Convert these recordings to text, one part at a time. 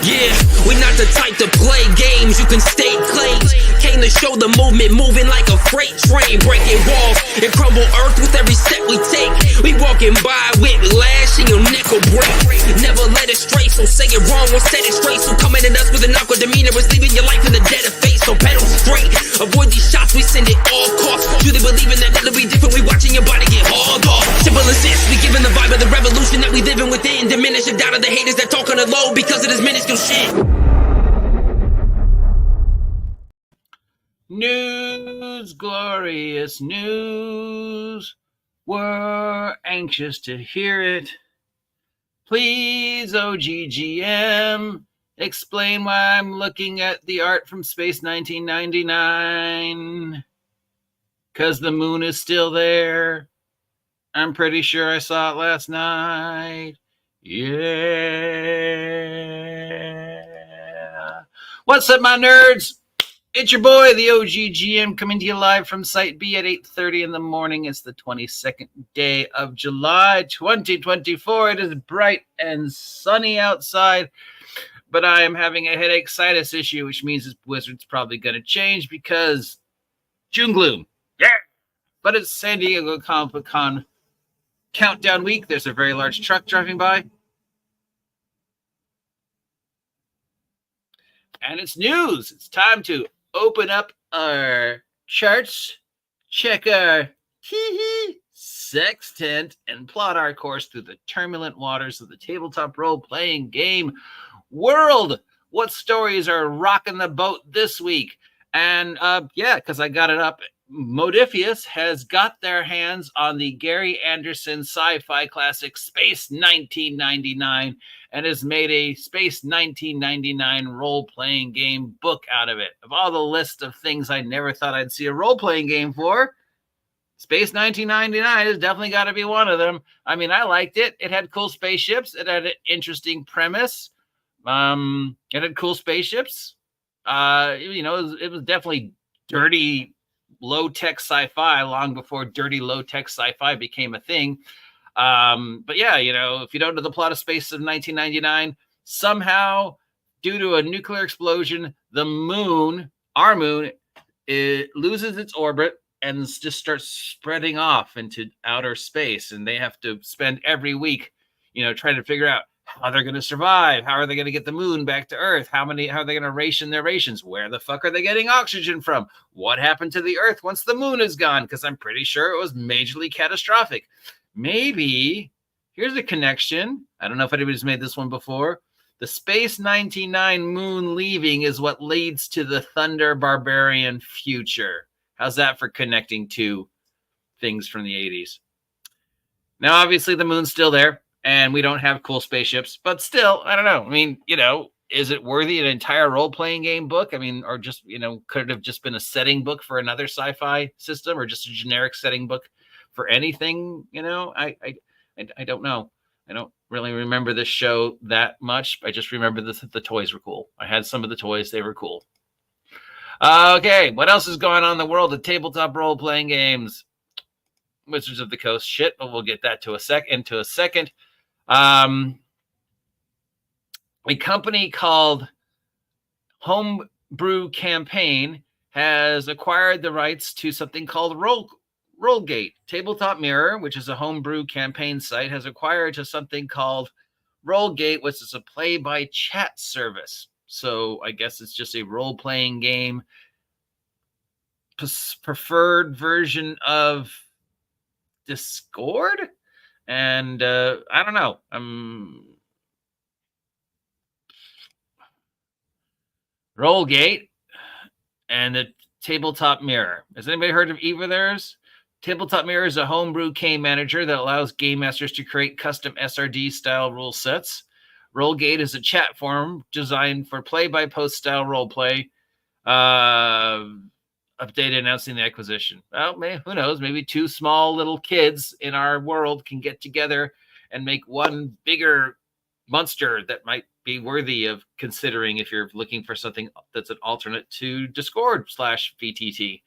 Yeah, we not the type to play games, you can state claims. Came to show the movement moving like a freight train, breaking walls and crumble earth with every step we take. We walking by with lash and your neck will break. Never let it stray, so say it wrong, won't set it straight. So coming at us with an awkward demeanor is leaving your life in the dead of face. So pedal straight, avoid these shots, we send it all costs. Truly believing that it'll be different, we watching your body get hauled off. Simple as this, we giving the vibe of the revolution that we living within. Diminish the doubt of the haters that talk on the low because of this minuscule shit. News, glorious news. We're anxious to hear it. Please, OGGM, explain why I'm looking at the art from Space 1999. 'Cause the moon is still there. I'm pretty sure I saw it last night. Yeah. What's up, my nerds? It's your boy, the OGGM, coming to you live from Site B at 8:30 in the morning. It's the 22nd day of July, 2024. It is bright and sunny outside, but I am having a headache sinus issue, which means this blizzard's probably going to change because June gloom. Yeah. But it's San Diego Comic-Con countdown week. There's a very large truck driving by. And it's news. It's time to open up our charts, check our sextant, and plot our course through the turbulent waters of the tabletop role-playing game world. What stories are rocking the boat this week? And because I got it up, Modifius has got their hands on the Gary Anderson sci-fi classic Space 1999 and has made a Space 1999 role-playing game book out of it. Of all the list of things I never thought I'd see a role-playing game for, Space 1999 has definitely got to be one of them. I mean, I liked it. It had cool spaceships. It had an interesting premise. It had cool spaceships. It was definitely dirty, low-tech sci-fi long before dirty, low-tech sci-fi became a thing. But yeah, if you don't know the plot of Space of 1999, somehow, due to a nuclear explosion, the moon, our moon, it loses its orbit and just starts spreading off into outer space. And they have to spend every week, trying to figure out how they're going to survive. How are they going to get the moon back to Earth? How are they going to ration their rations? Where the fuck are they getting oxygen from? What happened to the Earth once the moon is gone? Because I'm pretty sure it was majorly catastrophic. Maybe, here's a connection. I don't know if anybody's made this one before. The Space 99 moon leaving is what leads to the Thunder Barbarian future. How's that for connecting to things from the 80s? Now, obviously, the moon's still there. And we don't have cool spaceships, but still, I don't know. I mean, is it worthy an entire role-playing game book? I mean, or just, could it have just been a setting book for another sci-fi system or just a generic setting book for anything? I don't know. I don't really remember this show that much. I just remember the toys were cool. I had some of the toys. They were cool. Okay, what else is going on in the world of tabletop role-playing games? Wizards of the Coast shit, but we'll get that into a second. A company called Homebrew Campaign has acquired the rights to something called Rollgate. Tabletop Mirror, which is a homebrew campaign site, has acquired to something called Rollgate, which is a play-by-chat service. So I guess it's just a role-playing game, preferred version of Discord. And I don't know. Rollgate and the Tabletop Mirror. Has anybody heard of either of theirs? Tabletop Mirror is a homebrew game manager that allows game masters to create custom SRD-style rule sets. Rollgate is a chat forum designed for play-by-post style roleplay. Update announcing the acquisition. Well, who knows? Maybe two small little kids in our world can get together and make one bigger monster that might be worthy of considering if you're looking for something that's an alternate to Discord /VTT.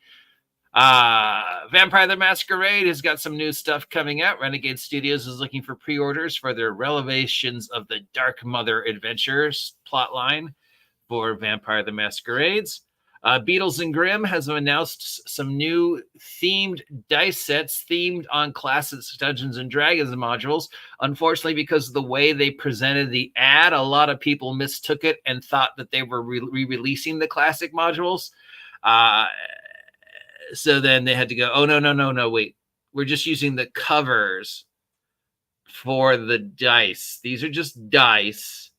Vampire the Masquerade has got some new stuff coming out. Renegade Studios is looking for pre-orders for their revelations of the Dark Mother Adventures plotline for Vampire the Masquerades. Beatles and Grimm has announced some new themed dice sets themed on classic Dungeons and Dragons modules. Unfortunately, because of the way they presented the ad, a lot of people mistook it and thought that they were re-releasing the classic modules. So then they had to go, oh, no, wait. We're just using the covers for the dice. These are just dice.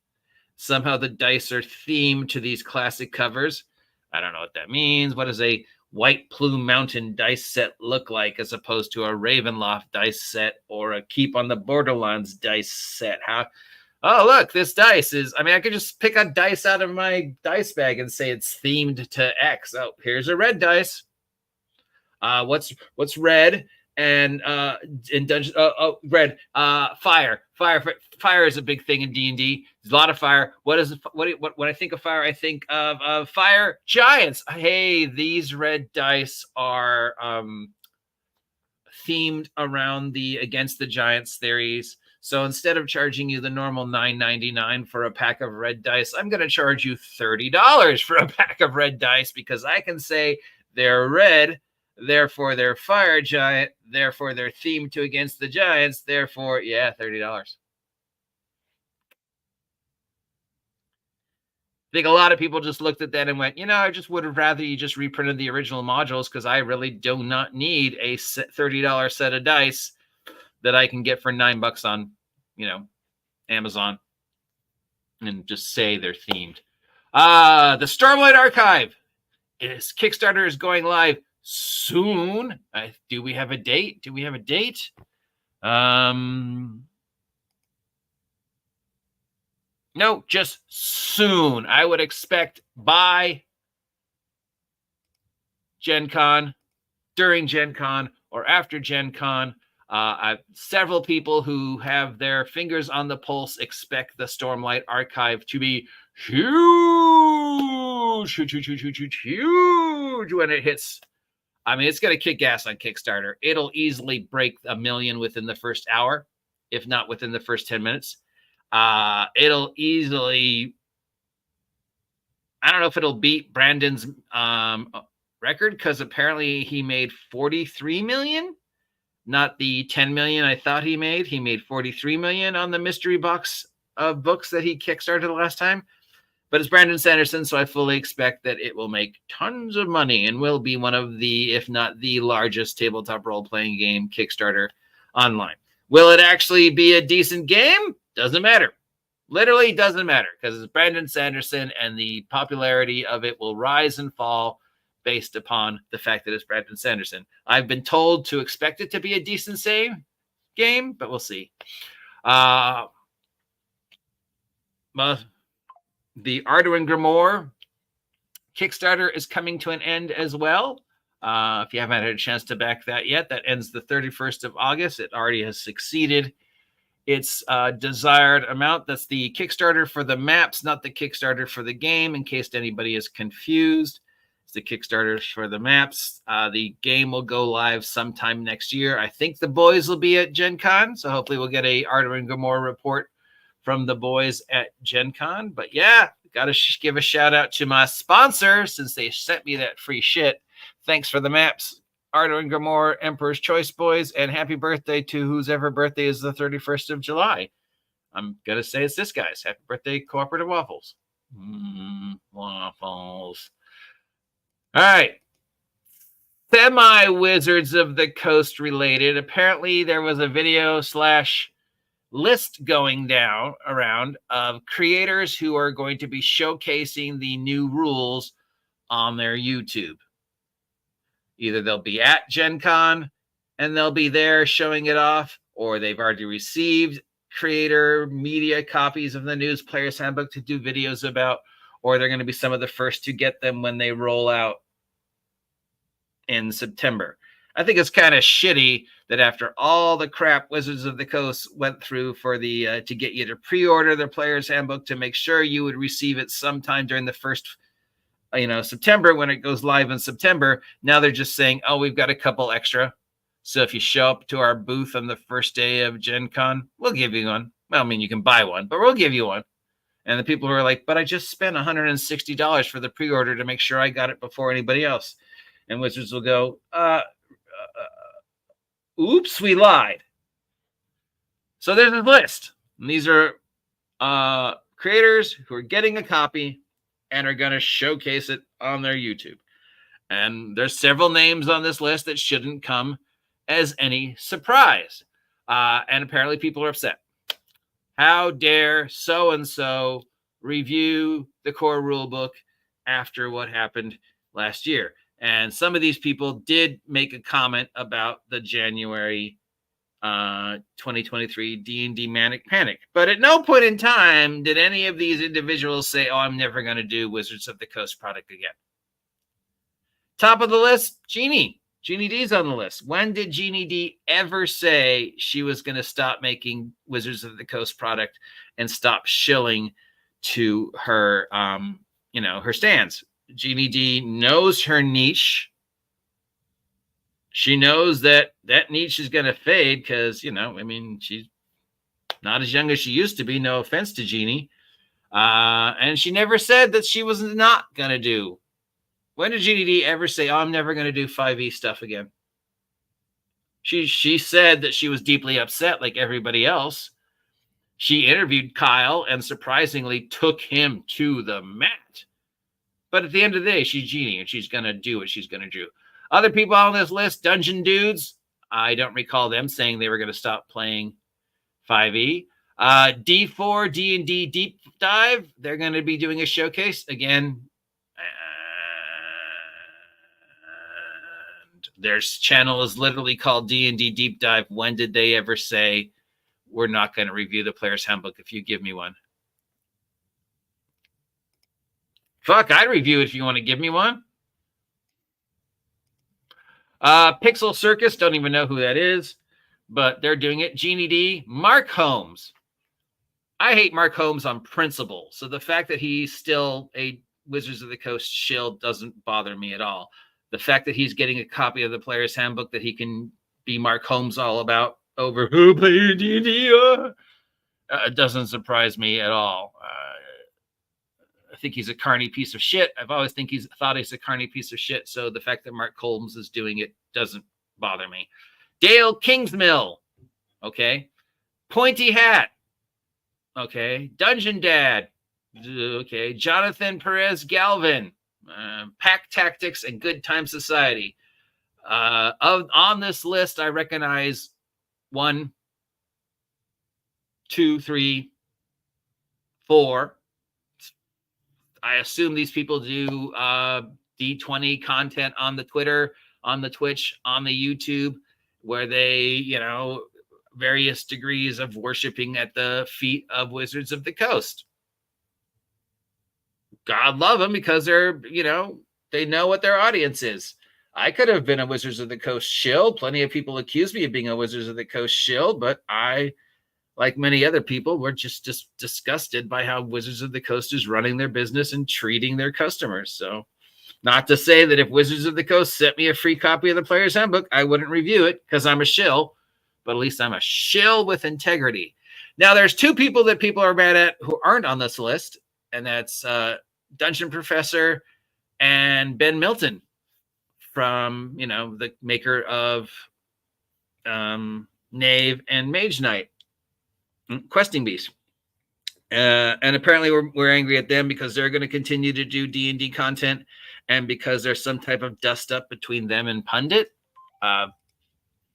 Somehow the dice are themed to these classic covers. I don't know what that means. What does a White Plume Mountain dice set look like as opposed to a Ravenloft dice set or a Keep on the Borderlands dice set? Oh, look, this dice is, I could just pick a dice out of my dice bag and say it's themed to X. Oh, here's a red dice. What's red? And in Dungeon, red, fire is a big thing in D&D. There's a lot of fire. When I think of fire, I think of fire giants. Hey, these red dice are themed around the Against the Giants theories. So instead of charging you the normal $9.99 for a pack of red dice, I'm going to charge you $30 for a pack of red dice because I can say they're red. Therefore, they're fire giant. Therefore, they're themed to Against the Giants. Therefore, yeah, $30. I think a lot of people just looked at that and went, I just would have rather you just reprinted the original modules because I really do not need a $30 set of dice that I can get for $9 on, Amazon and just say they're themed. The Stormlight Archive Kickstarter is going live soon. Do we have a date? No, just soon. I would expect by Gen Con, during Gen Con, or after Gen Con. Several people who have their fingers on the pulse expect the Stormlight Archive to be huge when it hits. It's going to kick ass on Kickstarter. It'll easily break 1 million within the first hour, if not within the first 10 minutes. It'll easily, I don't know if it'll beat Brandon's record, because apparently he made 43 million, not the 10 million I thought he made. He made 43 million on the mystery box of books that he Kickstarted the last time. But it's Brandon Sanderson, so I fully expect that it will make tons of money and will be one of the, if not the largest tabletop role-playing game Kickstarter online. Will it actually be a decent game? Doesn't matter. Literally doesn't matter, because it's Brandon Sanderson, and the popularity of it will rise and fall based upon the fact that it's Brandon Sanderson. I've been told to expect it to be a decent game, but we'll see. The Arduin Grimoire Kickstarter is coming to an end as well. If you haven't had a chance to back that yet, that ends the 31st of August. It already has succeeded its desired amount. That's the Kickstarter for the maps, not the Kickstarter for the game, in case anybody is confused. It's the Kickstarter for the maps. The game will go live sometime next year. I think the boys will be at Gen Con, so hopefully we'll get a Arduin Grimoire report from the boys at Gen Con. But yeah, got to give a shout out to my sponsor, since they sent me that free shit. Thanks for the maps, Arduin Grimoire, Emperor's Choice boys, and happy birthday to whose ever birthday is the 31st of July. I'm going to say it's this guy's. Happy birthday, Cooperative Waffles. Waffles. All right. Semi-Wizards of the Coast related. Apparently there was a video / list going down around of creators who are going to be showcasing the new rules on their YouTube. Either they'll be at Gen Con and they'll be there showing it off, or they've already received creator media copies of the News Player's Handbook to do videos about, or they're going to be some of the first to get them when they roll out in September. I think it's kind of shitty that after all the crap Wizards of the Coast went through for the to get you to pre-order their Player's Handbook to make sure you would receive it sometime during the first September, when it goes live in September, now they're just saying, oh, we've got a couple extra. So if you show up to our booth on the first day of Gen Con, we'll give you one. Well, I mean, you can buy one, but we'll give you one. And the people who are like, but I just spent $160 for the pre-order to make sure I got it before anybody else. And Wizards will go, oops, we lied. So there's a list. And these are creators who are getting a copy and are going to showcase it on their YouTube. And there's several names on this list that shouldn't come as any surprise. And apparently people are upset. How dare so-and-so review the core rulebook after what happened last year? And some of these people did make a comment about the January 2023 D&D Manic Panic. But at no point in time did any of these individuals say, oh, I'm never going to do Wizards of the Coast product again. Top of the list, Jeannie. Jeannie D's on the list. When did Jeannie D ever say she was going to stop making Wizards of the Coast product and stop shilling to her, her stands? Jeannie D knows her niche. She knows that niche is going to fade because, she's not as young as she used to be. No offense to Jeannie. And she never said that she was not going to do. When did Jeannie D ever say, oh, I'm never going to do 5e stuff again? She said that she was deeply upset like everybody else. She interviewed Kyle and surprisingly took him to the mat. But at the end of the day, she's Jeannie and she's going to do what she's going to do. Other people on this list, Dungeon Dudes, I don't recall them saying they were going to stop playing 5e. D4 D&D Deep Dive, they're going to be doing a showcase again. Their channel is literally called D&D Deep Dive. When did they ever say, we're not going to review the player's handbook if you give me one? Fuck, I'd review it if you want to give me one. Pixel Circus, don't even know who that is, but they're doing it. Jeannie D. Mark Holmes. I hate Mark Holmes on principle, so the fact that he's still a Wizards of the Coast shill doesn't bother me at all. The fact that he's getting a copy of the player's handbook that he can be Mark Holmes all about over who play D&D doesn't surprise me at all. I think he's a carny piece of shit. I've always thought he's a carny piece of shit. So the fact that Mark Holmes is doing it doesn't bother me. Dale Kingsmill. Okay. Pointy Hat. Okay. Dungeon Dad. Okay. Jonathan Perez Galvin. Pack Tactics and Good Time Society. On this list, I recognize 1, 2, 3, 4. I assume these people do D20 content on the Twitter, on the Twitch, on the YouTube, where they, various degrees of worshiping at the feet of Wizards of the Coast. God love them because they're, they know what their audience is. I could have been a Wizards of the Coast shill. Plenty of people accuse me of being a Wizards of the Coast shill, but I, like many other people, were just disgusted by how Wizards of the Coast is running their business and treating their customers. So not to say that if Wizards of the Coast sent me a free copy of the Player's Handbook, I wouldn't review it because I'm a shill, but at least I'm a shill with integrity. Now, there's two people that people are mad at who aren't on this list, and that's Dungeon Professor and Ben Milton from, the maker of Knave and Mage Knight, Questing Beast. And apparently we're angry at them because they're going to continue to do D&D content and because there's some type of dust up between them and Pundit.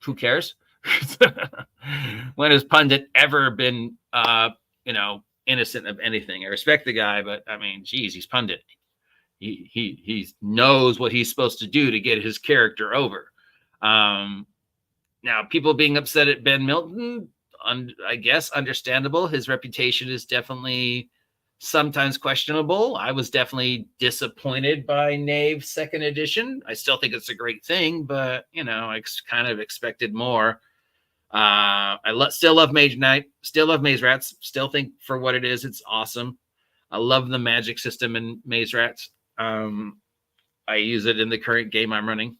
Who cares? When has Pundit ever been, innocent of anything? I respect the guy, but I mean, geez, he's Pundit. He knows what he's supposed to do to get his character over. Now, people being upset at Ben Milton, I guess, understandable. His reputation is definitely sometimes questionable. I was definitely disappointed by Knave 2nd edition. I still think it's a great thing, but, I kind of expected more. Still love Mage Knight, still love Maze Rats, still think for what it is, it's awesome. I love the magic system in Maze Rats. I use it in the current game I'm running.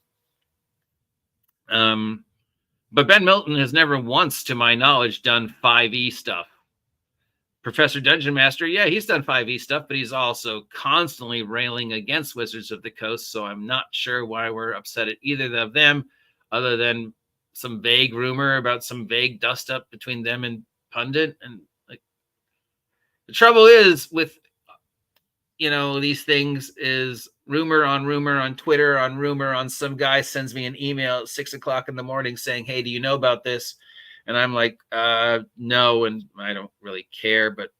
But Ben Milton has never once, to my knowledge, done 5e stuff. Professor Dungeon Master, yeah, he's done 5e stuff, but he's also constantly railing against Wizards of the Coast, so I'm not sure why we're upset at either of them, other than some vague rumor about some vague dust-up between them and Pundit. And like, the trouble is with, you know, these things is rumor on Twitter, on rumor, on some guy sends me an email at 6 o'clock in the morning saying, hey, do you know about this? And I'm like, no, and I don't really care, but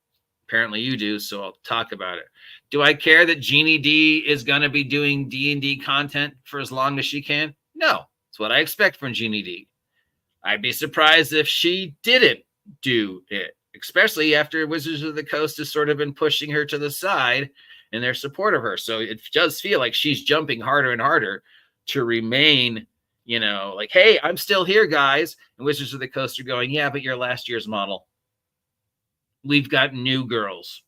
apparently you do, so I'll talk about it. Do I care that Jeannie D is going to be doing D&D content for as long as she can? No, it's what I expect from Jeannie D. I'd be surprised if she didn't do it, especially after Wizards of the Coast has sort of been pushing her to the side in their support of her. So it does feel like she's jumping harder and harder to remain, you know, like, hey, I'm still here, guys. And Wizards of the Coast are going, yeah, but you're last year's model. We've got new girls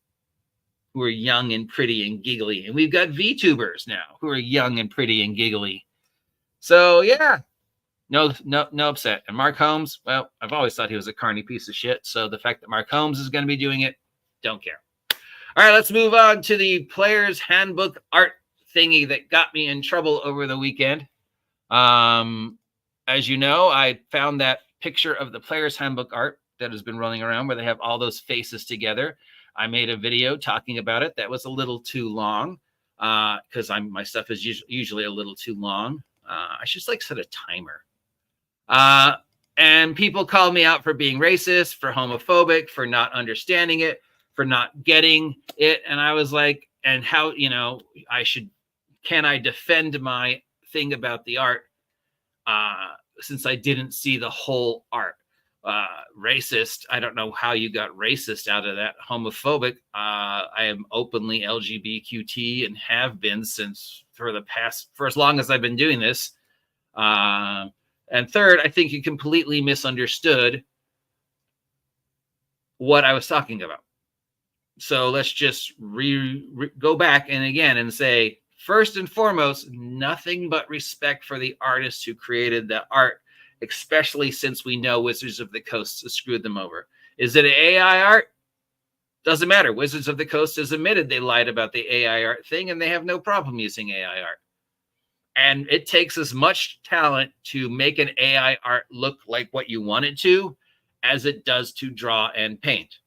who are young and pretty and giggly. And we've got VTubers now who are young and pretty and giggly. So, yeah, no upset. And Mark Holmes, well, I've always thought he was a carny piece of shit. So the fact that Mark Holmes is going to be doing it, don't care. All right, let's move on to the Player's Handbook art thingy that got me in trouble over the weekend. As you know, I found that picture of the Player's Handbook art that has been rolling around where they have all those faces together. I made a video talking about it. That was a little too long because my stuff is usually a little too long. I should like set a timer. And people called me out for being racist, for homophobic, for not understanding it, for not getting it. And I was like, and how, you know, can I defend my thing about the art since I didn't see the whole art? Racist, I don't know how you got racist out of that. Homophobic, I am openly LGBTQT and have been for as long as I've been doing this. And third, I think you completely misunderstood what I was talking about. So let's just go back and say, first and foremost, nothing but respect for the artists who created the art, especially since we know Wizards of the Coast has screwed them over. Is it an AI art? Doesn't matter. Wizards of the Coast has admitted they lied about the AI art thing, and they have no problem using AI art. And it takes as much talent to make an AI art look like what you want it to as it does to draw and paint.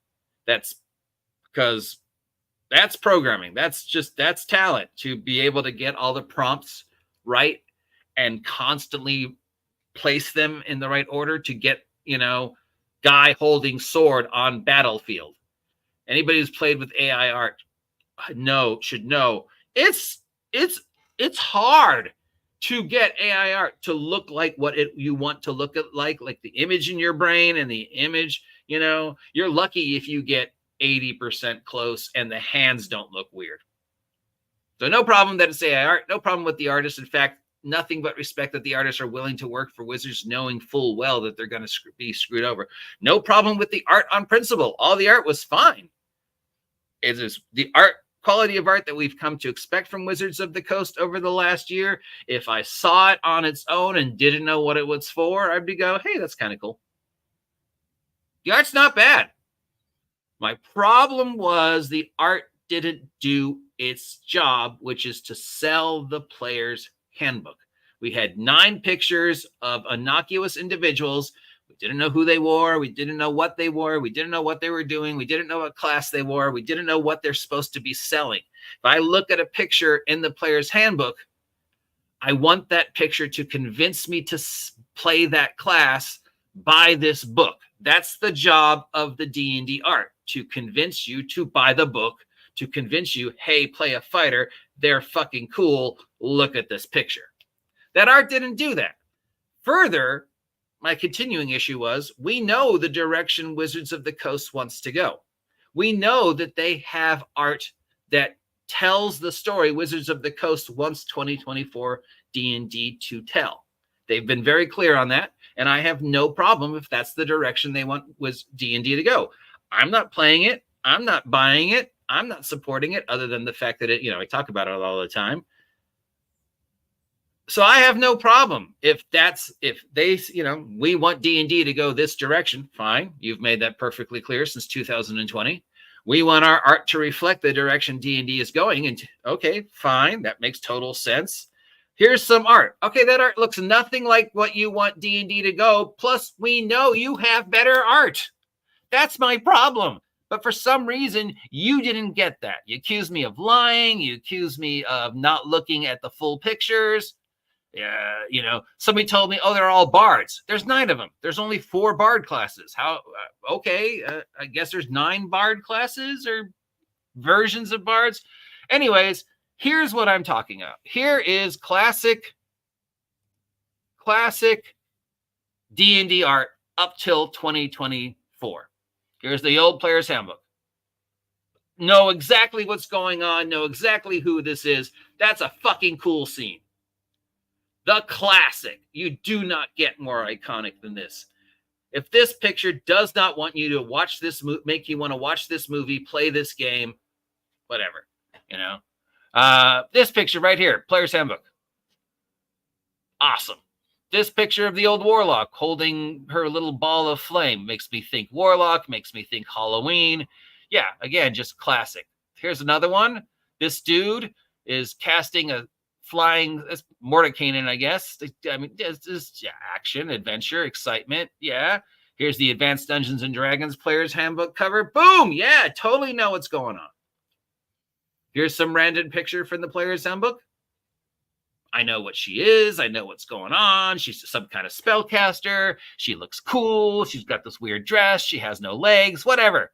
That's because that's programming. That's talent to be able to get all the prompts right and constantly place them in the right order to get, you know, guy holding sword on battlefield. Anybody who's played with AI art should know it's hard to get AI art to look like what you want to look at, like the image in your brain and the image, you know. You're lucky if you get 80% close and the hands don't look weird. So no problem that it's AI art, no problem with the artist. In fact, nothing but respect that the artists are willing to work for Wizards knowing full well that they're going to be screwed over. No problem with the art on principle. All the art was fine. It is the art quality of art that we've come to expect from Wizards of the Coast over the last year. If I saw it on its own and didn't know what it was for, I'd be go, hey, that's kind of cool. The art's not bad. My problem was the art didn't do its job, which is to sell the player's handbook. We had 9 pictures of innocuous individuals. We didn't know who they were. We didn't know what they wore. We didn't know what they were doing. We didn't know what class they wore. We didn't know what they're supposed to be selling. If I look at a picture in the player's handbook, I want that picture to convince me to play that class, buy this book. That's the job of the D&D art, to convince you to buy the book, to convince you, hey, play a fighter. They're fucking cool. Look at this picture. That art didn't do that. Further, my continuing issue was, we know the direction Wizards of the Coast wants to go. We know that they have art that tells the story Wizards of the Coast wants 2024 D&D to tell. They've been very clear on that, and I have no problem if that's the direction they want was D&D to go. I'm not playing it. I'm not buying it. I'm not supporting it other than the fact that I talk about it all the time. So I have no problem if they, we want D&D to go this direction. Fine. You've made that perfectly clear since 2020. We want our art to reflect the direction D&D is going. And okay, fine. That makes total sense. Here's some art. Okay, that art looks nothing like what you want D&D to go. Plus, we know you have better art. That's my problem. But for some reason, you didn't get that. You accuse me of lying. You accuse me of not looking at the full pictures. Yeah, somebody told me, oh, they're all bards. There's 9 of them. There's only 4 bard classes. How? Okay, I guess there's 9 bard classes or versions of bards. Anyways, here's what I'm talking about. Here is classic D&D art up till 2024. Here's the old player's handbook. Know exactly what's going on. Know exactly who this is. That's a fucking cool scene. The classic. You do not get more iconic than this. If this picture does not want you to watch this, make you want to watch this movie, play this game, whatever, this picture right here, player's handbook. Awesome. This picture of the old warlock holding her little ball of flame makes me think warlock, makes me think Halloween. Yeah, again, just classic. Here's another one. This dude is casting a flying Mordekainen, I guess. I mean, this action, adventure, excitement. Yeah. Here's the Advanced Dungeons and Dragons Player's Handbook cover. Boom. Yeah, totally know what's going on. Here's some random picture from the Player's Handbook. I know what she is. I know what's going on. She's some kind of spellcaster. She looks cool. She's got this weird dress. She has no legs, whatever.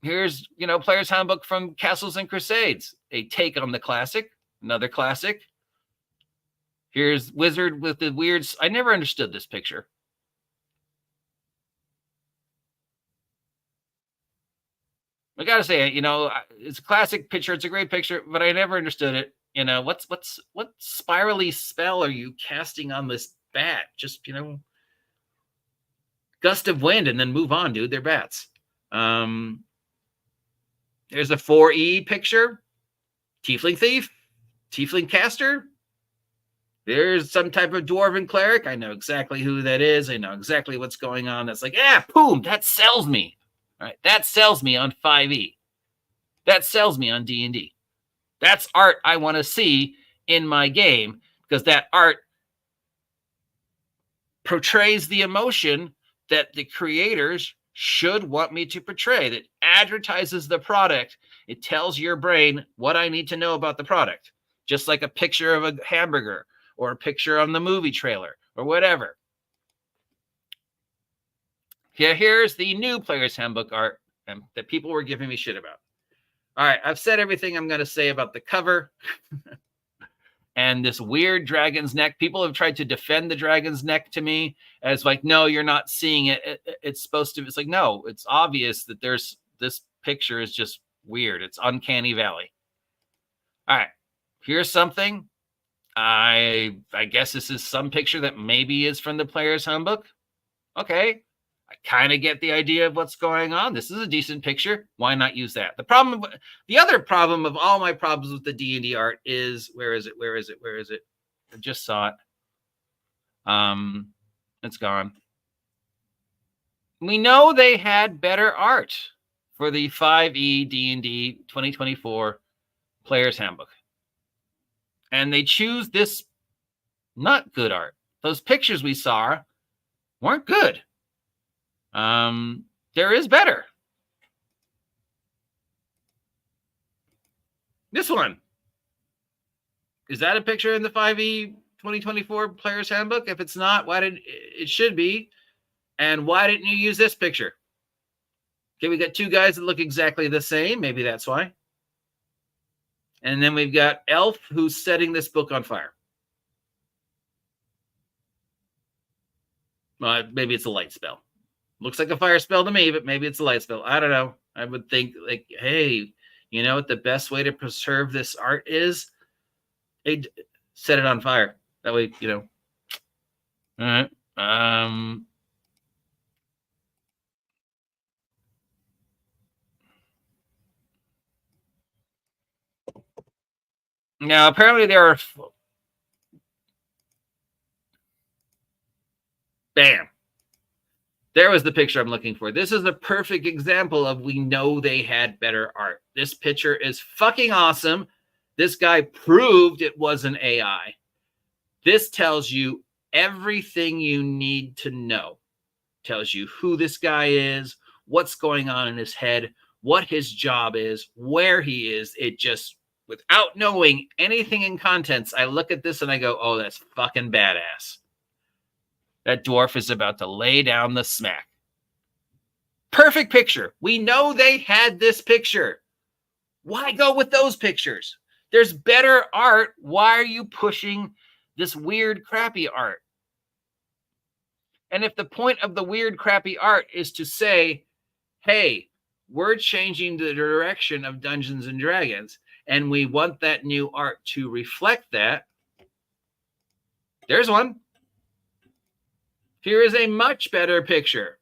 Here's, Player's Handbook from Castles and Crusades, a take on the classic, another classic. Here's Wizard with the weird, I never understood this picture. I gotta say, it's a classic picture. It's a great picture, but I never understood it. What spirally spell are you casting on this bat? Just, gust of wind and then move on, dude. They're bats. There's a 4E picture. Tiefling thief. Tiefling caster. There's some type of dwarven cleric. I know exactly who that is. I know exactly what's going on. That's like, boom, that sells me. All right, that sells me on 5E. That sells me on D&D. That's art I want to see in my game because that art portrays the emotion that the creators should want me to portray, that advertises the product. It tells your brain what I need to know about the product, just like a picture of a hamburger or a picture on the movie trailer or whatever. Yeah, here's the new Player's Handbook art that people were giving me shit about. All right, I've said everything I'm going to say about the cover and this weird dragon's neck. People have tried to defend the dragon's neck to me as like, no, you're not seeing it. It's supposed to. It's like, no, it's obvious that there's this picture is just weird. It's uncanny valley. All right, here's something. I guess this is some picture that maybe is from the Player's Handbook. Okay. I kind of get the idea of what's going on. This is a decent picture. Why not use that? The other problem of all my problems with the D&D art is, where is it? I just saw it. It's gone. We know they had better art for the 5E D&D 2024 Player's Handbook. And they choose this not good art. Those pictures we saw weren't good. There is better. This one. Is that a picture in the 5E 2024 Player's Handbook? If it's not, it should be. And why didn't you use this picture? Okay, we got 2 guys that look exactly the same. Maybe that's why. And then we've got Elf who's setting this book on fire. Maybe it's a light spell. Looks like a fire spell to me, but maybe it's a light spell. I don't know. I would think like, hey, you know what the best way to preserve this art is? Hey, set it on fire. That way, All right. Now, apparently there are... Bam. There was the picture I'm looking for. This is a perfect example of we know they had better art. This picture is fucking awesome. This guy proved it was an AI. This tells you everything you need to know. Tells you who this guy is, what's going on in his head, what his job is, where he is. It just, without knowing anything in contents, I look at this and I go, oh, that's fucking badass. That dwarf is about to lay down the smack. Perfect picture. We know they had this picture. Why go with those pictures? There's better art. Why are you pushing this weird, crappy art? And if the point of the weird, crappy art is to say, hey, we're changing the direction of Dungeons and Dragons, and we want that new art to reflect that, there's one. Here is a much better picture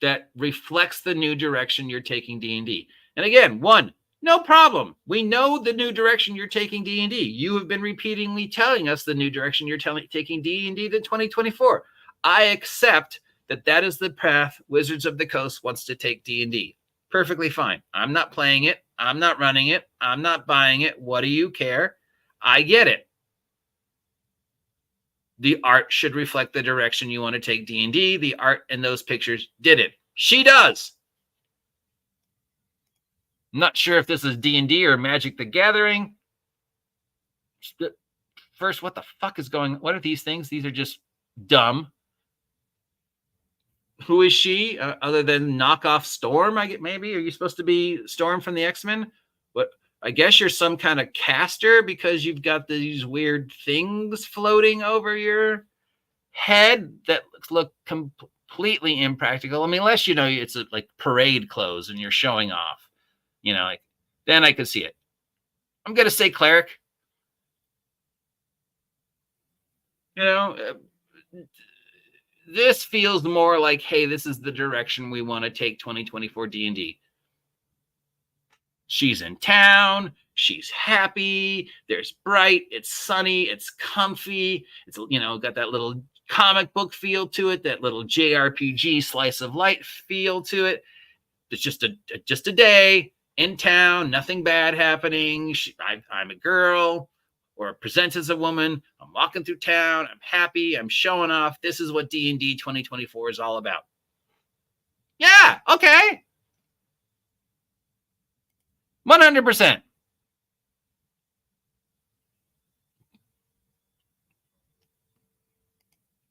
that reflects the new direction you're taking D&D. And again, one, no problem. We know the new direction you're taking D&D. You have been repeatedly telling us the new direction you're taking D&D to 2024. I accept that that is the path Wizards of the Coast wants to take D&D. Perfectly fine. I'm not playing it. I'm not running it. I'm not buying it. What do you care? I get it. The art should reflect the direction you want to take D&D. The art in those pictures did it. She does. I'm not sure if this is D&D or Magic the Gathering. First, what the fuck is going on? What are these things? These are just dumb. Who is she? Other than knockoff Storm, I get maybe? Are you supposed to be Storm from the X-Men? But I guess you're some kind of caster because you've got these weird things floating over your head that look completely impractical. I mean, unless, you know, it's like parade clothes and you're showing off. You know, like, then I could see it. I'm going to say cleric. You know, this feels more like, hey, this is the direction we want to take 2024 D&D. She's in town. She's happy. There's bright. It's sunny. It's comfy. It's, you know, got that little comic book feel to it, that little JRPG slice of light feel to it. It's just a day in town, nothing bad happening. I'm a girl, or present as a woman. I'm walking through town. I'm happy. I'm showing off. This is what D&D 2024 is all about. Yeah, okay. 100%.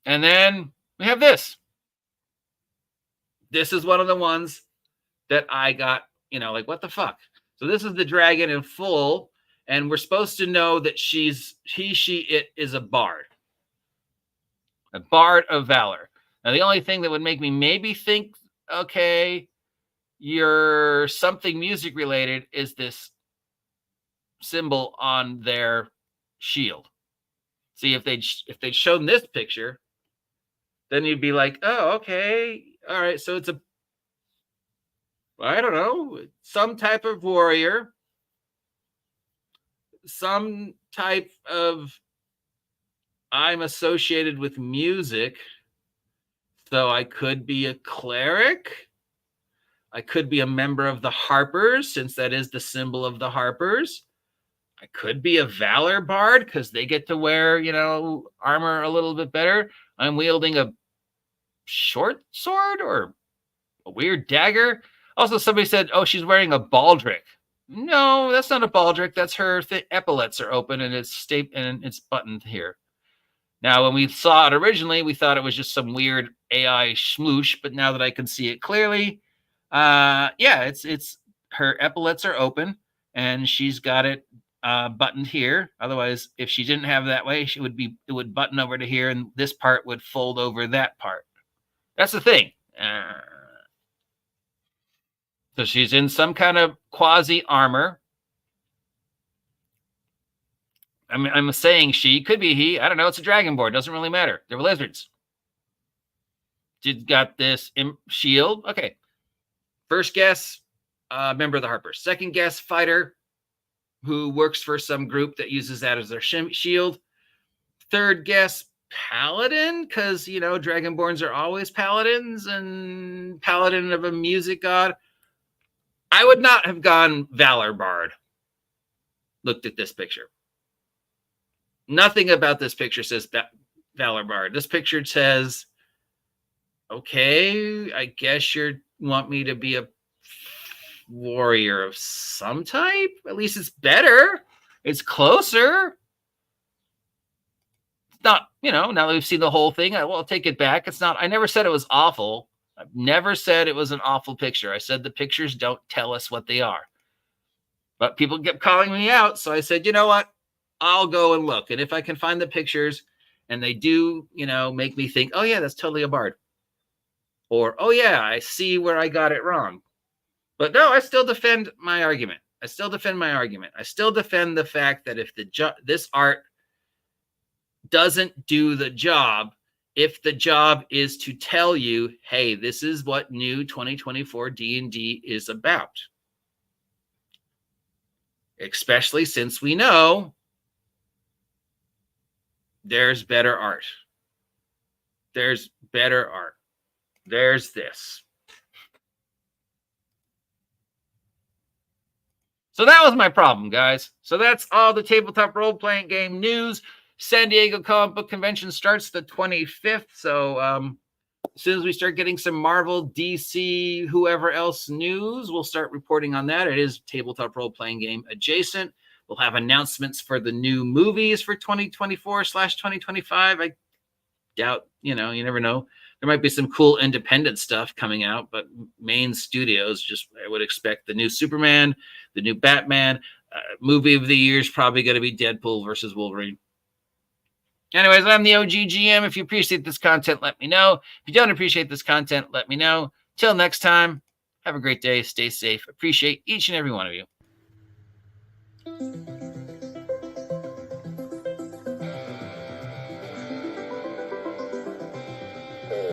And then we have this. This is one of the ones that I got, you know, like, what the fuck? So this is the dragon in full, and we're supposed to know that she, it is a bard. A bard of valor. Now, the only thing that would make me maybe think, okay, you're something music related, is this symbol on their shield. See, if they'd shown this picture, then you'd be like, oh, okay, all right, so it's I don't know, some type of warrior, some type of, I'm associated with music, so I could be a cleric. I could be a member of the Harpers, since that is the symbol of the Harpers. I could be a Valor Bard, because they get to wear, you know, armor a little bit better. I'm wielding a short sword or a weird dagger. Also, somebody said, oh, she's wearing a baldric. No, that's not a baldric. That's her epaulets are open and it's buttoned here. Now, when we saw it originally, we thought it was just some weird AI schmoosh, but now that I can see it clearly, yeah, it's her epaulets are open and she's got it buttoned here. Otherwise, if she didn't have that way, it would button over to here, and this part would fold over that part. That's the thing. So she's in some kind of quasi armor. I'm saying she, could be he. I don't know. It's a dragonborn. Doesn't really matter. They're lizards. She's got this shield. Okay. First guess, member of the Harpers. Second guess, fighter. who works for some group that uses that as their shield. Third guess, paladin, because, you know, dragonborns are always paladins, and paladin of a music god. I would not have gone valor bard. Looked at this picture. Nothing about this picture says valor bard. This picture says, okay, I guess you want me to be a warrior of some type. At least it's better. It's closer. It's not, you know, now that we've seen the whole thing, I'll take it back. It's not, I never said it was awful. I've never said it was an awful picture. I said the pictures don't tell us what they are. But people kept calling me out, so I said, you know what? I'll go and look. And if I can find the pictures and they do, you know, make me think, oh yeah, that's totally a bard. Or, oh yeah, I see where I got it wrong. But no, I still defend my argument. I still defend the fact that if this art doesn't do the job, if the job is to tell you, hey, this is what new 2024 D&D is about. Especially since we know there's better art. There's better art. There's this. So that was my problem, guys. So that's all the tabletop role-playing game news. San Diego Comic Book Convention starts the 25th. So as soon as we start getting some Marvel, DC, whoever else news, we'll start reporting on that. It is tabletop role-playing game adjacent. We'll have announcements for the new movies for 2024/2025. I doubt, you know, you never know. There might be some cool independent stuff coming out, but main studios, just I would expect the new Superman, the new Batman. Movie of the year is probably going to be Deadpool versus Wolverine. Anyways, I'm the OG GM. If you appreciate this content, let me know. If you don't appreciate this content, let me know. Till next time, have a great day. Stay safe. Appreciate each and every one of you.